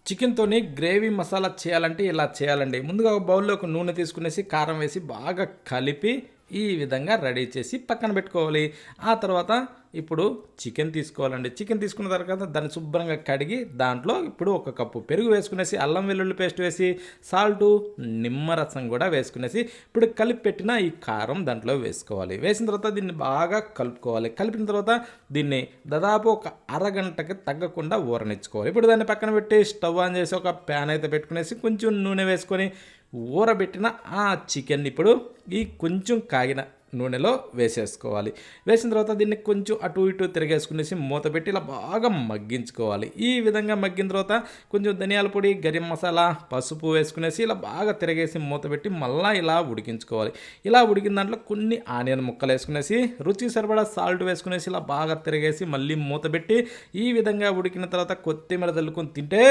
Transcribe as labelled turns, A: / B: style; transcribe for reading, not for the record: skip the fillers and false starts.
A: చికెన్‌తోని gravy masala చేయాలంటే ఇలా చేయాలండి. ముందుగా ఒక బౌల్‌లో ఒక నూనె తీసుకునేసి, కారం వేసి బాగా కలిపి ఈ విధంగా రెడీ చేసి పక్కన పెట్టుకోవాలి. ఆ తర్వాత ఇప్పుడు చికెన్ తీసుకోవాలండి. చికెన్ తీసుకున్న తర్వాత దాన్ని శుభ్రంగా కడిగి దాంట్లో ఇప్పుడు ఒక కప్పు పెరుగు వేసుకునేసి, అల్లం వెల్లుల్లి పేస్ట్ వేసి, సాల్టు, నిమ్మరసం కూడా వేసుకునేసి, ఇప్పుడు కలిపి పెట్టిన ఈ కారం దాంట్లో వేసుకోవాలి. వేసిన తర్వాత దీన్ని బాగా కలుపుకోవాలి. కలిపిన తర్వాత దీన్ని దాదాపు ఒక అరగంటకి తగ్గకుండా ఊరనిచ్చుకోవాలి. ఇప్పుడు దాన్ని పక్కన పెట్టి స్టవ్ ఆన్ చేసి ఒక ప్యాన్ అయితే పెట్టుకునేసి కొంచెం నూనె వేసుకొని ఊరబెట్టిన ఆ చికెన్ ఇప్పుడు ఈ కొంచెం కాగిన నూనెలో వేసేసుకోవాలి. వేసిన తర్వాత దీన్ని కొంచెం అటు ఇటు తిరిగేసుకునేసి మూత పెట్టి ఇలా బాగా మగ్గించుకోవాలి. ఈ విధంగా మగ్గిన తర్వాత కొంచెం ధనియాల పొడి, గరం మసాలా, పసుపు వేసుకునేసి ఇలా బాగా తిరిగేసి మూత పెట్టి మళ్ళీ ఇలా ఉడికించుకోవాలి. ఇలా ఉడికిన దాంట్లో కొన్ని ఆనియన్ ముక్కలు వేసుకునేసి, రుచికి సరిపడా సాల్ట్ వేసుకునేసి ఇలా బాగా తిరిగేసి మళ్ళీ మూత పెట్టి ఈ విధంగా ఉడికిన తర్వాత కొత్తిమీర చల్లుకొని తింటే